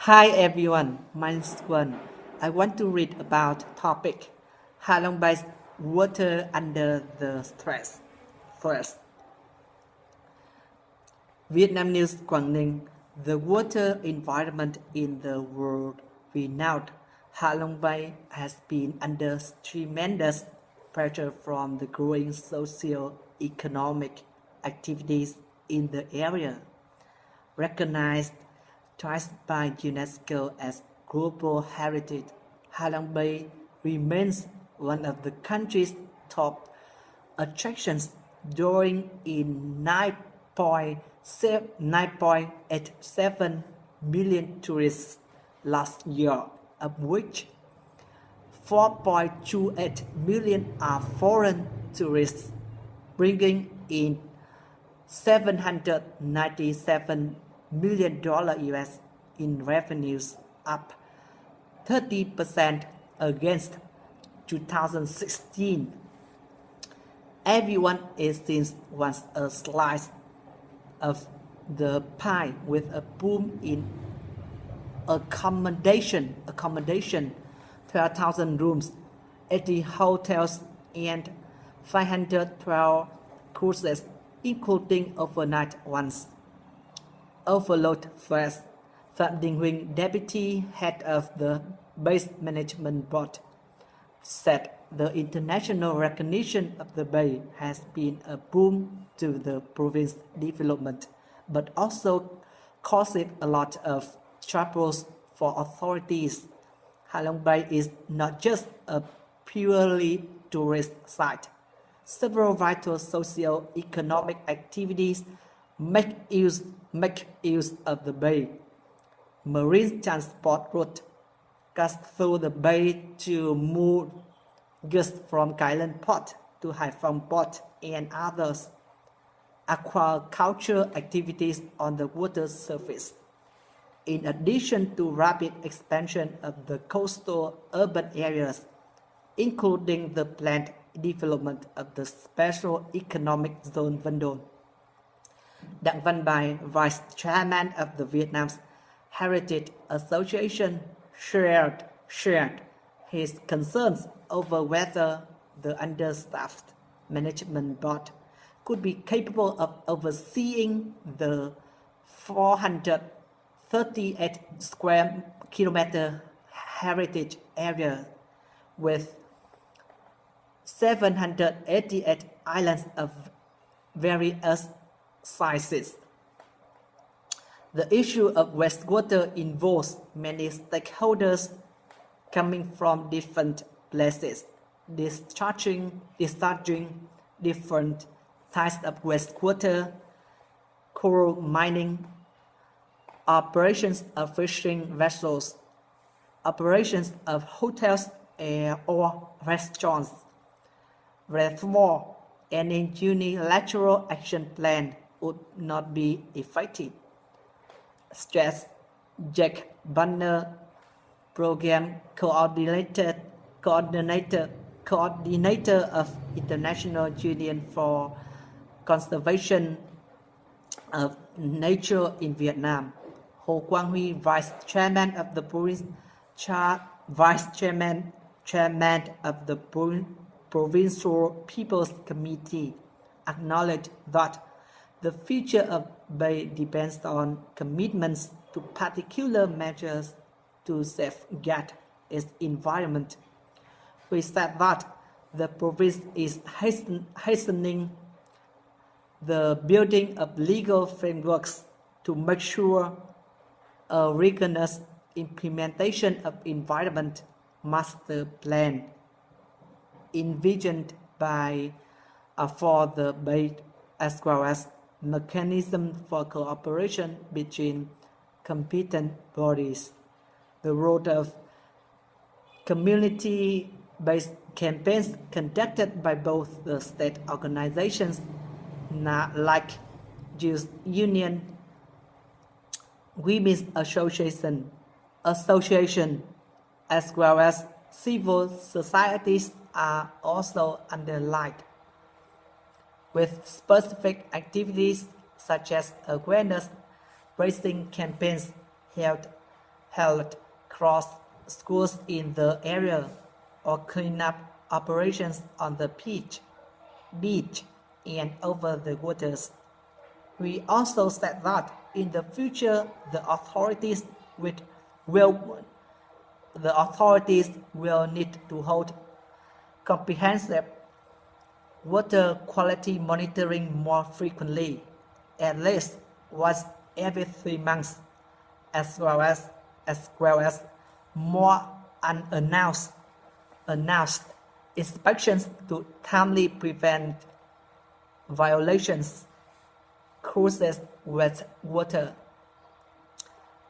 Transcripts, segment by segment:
Hi everyone, my name is Quân. I want to read about topic Hạ Long Bay's water under the stress. First, Vietnam News Quảng Ninh, the water environment in the world renowned Hạ Long Bay has been under tremendous pressure from the growing socio-economic activities in the area. Recognized twice by UNESCO as Global Heritage, Hạ Long Bay remains one of the country's top attractions, drawing in 9.87 million tourists last year, of which 4.28 million are foreign tourists, bringing in $797 million US in revenues, up 30% against 2016. Everyone it seems wants a slice of the pie, with a boom in accommodation 12,000 rooms, 80 hotels, and 512 cruises, including overnight ones. Overload First, Phạm Đình Huỳnh, deputy head of the Base Management Board, said the international recognition of the bay has been a boom to the province's development, but also caused a lot of troubles for authorities. Hạ Long Bay is not just a purely tourist site. Several vital socio-economic activities make use of the bay. Marine transport route cuts through the bay to move goods from Cái Lân Port to Hải Phòng Port and others. Aquaculture activities on the water surface. In addition to rapid expansion of the coastal urban areas, including the planned development of the Special Economic Zone Vân Đồn. Đặng Văn Bài, Vice Chairman of the Vietnam's Heritage Association, shared his concerns over whether the understaffed management board could be capable of overseeing the 438 square kilometer heritage area with 788 islands of various sizes. The issue of wastewater involves many stakeholders coming from different places, discharging different types of wastewater, coal mining, operations of fishing vessels, operations of hotels or restaurants. Therefore, any unilateral action plan would not be effective, stressed Jack Banner, Program Coordinator of International Union for Conservation of Nature in Vietnam. Hồ Quang Huy, Vice Chairman of the Provincial People's Committee, acknowledged that the future of Bay depends on commitments to particular measures to safeguard its environment. We said that the province is hastening the building of legal frameworks to make sure a rigorous implementation of environment master plan envisioned by for the bay, as well as mechanism for cooperation between competent bodies. The role of community-based campaigns conducted by both the state organizations like Youth Union, Women's Association, as well as civil societies are also underlined, with specific activities such as awareness raising campaigns, held cross schools in the area or cleanup operations on the beach and over the waters. We also said that in the future the authorities will need to hold comprehensive water quality monitoring more frequently, at least once every 3 months, as well as more announced inspections to timely prevent violations. Cruises with water.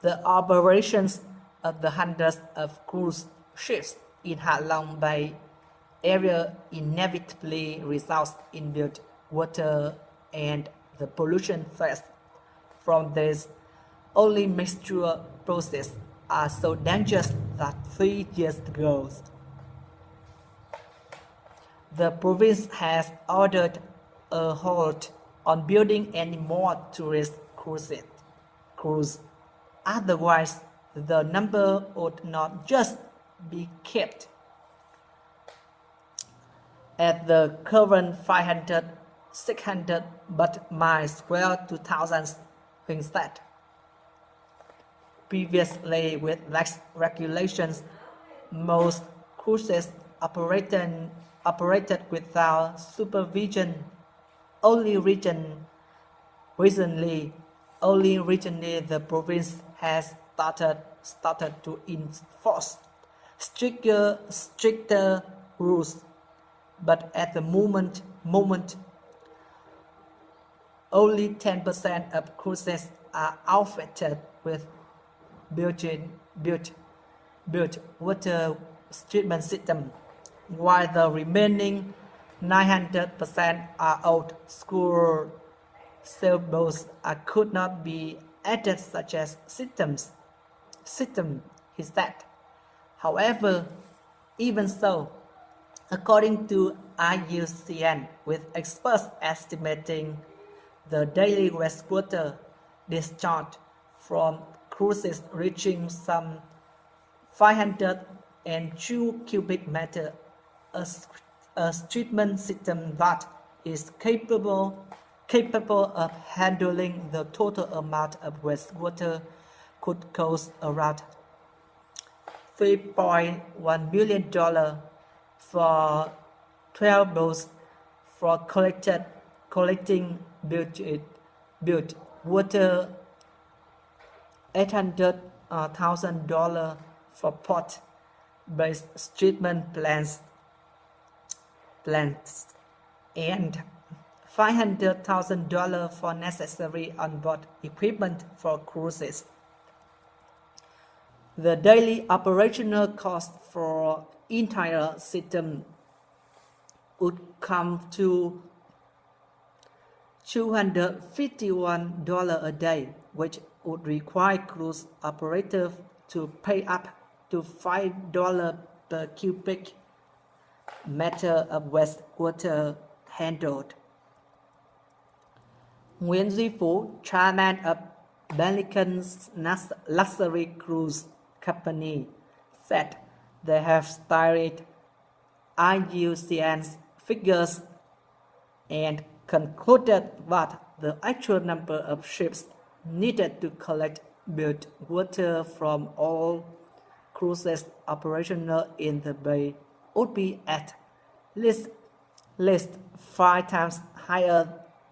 The operations of the hundreds of cruise ships in Ha Long Bay area inevitably results in dirty water, and the pollution threats from this only mixture process are so dangerous that 3 years ago, the province has ordered a halt on building any more tourist cruise. Otherwise, the number would not just be kept at the current 500, 600, but might swell to thousands instead. Previously, with lax regulations, most cruises operated without supervision. Only recently, the province has started to enforce stricter rules, but at the moment, only 10% of cruises are outfitted with built water treatment system, while the remaining 900% are old school sailboats could not be added such as system, he said. However, even so, according to IUCN, with experts estimating the daily wastewater discharge from cruises reaching some 502 cubic meter, a treatment system that is capable of handling the total amount of wastewater could cost around $3.1 million for 12 boats for collecting built water, $800,000 for port-based treatment plants, and $500,000 for necessary onboard equipment for cruises. The daily operational cost for entire system would come to $251 a day, which would require cruise operators to pay up to $5 per cubic meter of wastewater handled. Nguyễn Duy Phú, chairman of Pelican's luxury cruise company, said they have studied IUCN's figures and concluded that the actual number of ships needed to collect built water from all cruises operational in the bay would be at least 5 times higher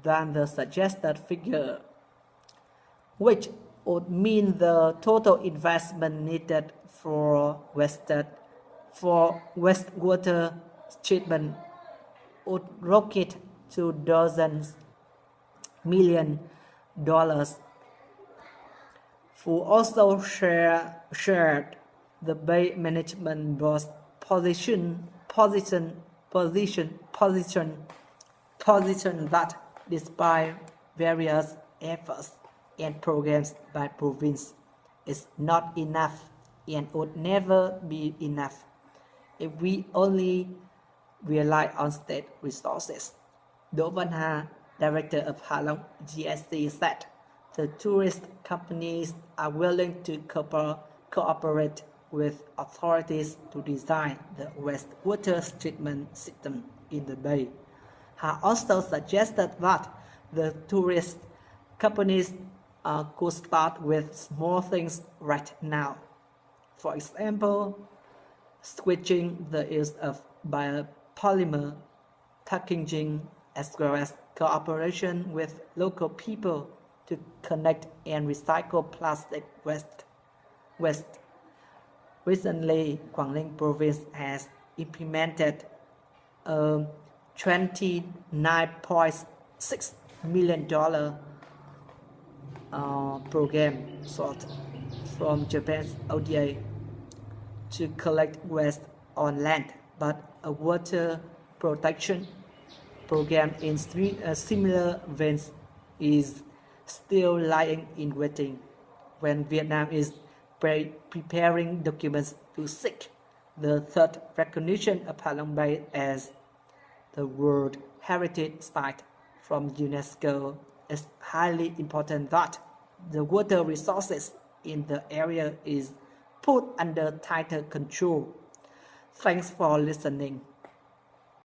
than the suggested figure, which would mean the total investment needed for wastewater treatment would rocket to dozens million dollars. Fu also shared the Bay Management Board's position that despite various efforts and programs by province, is not enough and would never be enough if we only rely on state resources. Đỗ Văn Hà, director of Ha Long GSC, said the tourist companies are willing to cooperate with authorities to design the wastewater treatment system in the bay. He also suggested that the tourist companies could start with small things right now. For example, switching the use of biopolymer packaging as well as cooperation with local people to collect and recycle plastic waste. Recently, Quảng Ninh province has implemented a $29.6 million program sought from Japan's ODA to collect waste on land, but a water protection program in similar veins is still lying in waiting. When Vietnam is preparing documents to seek the third recognition of Halong Bay as the World Heritage Site from UNESCO, it's highly important that the water resources in the area is put under tighter control. Thanks for listening.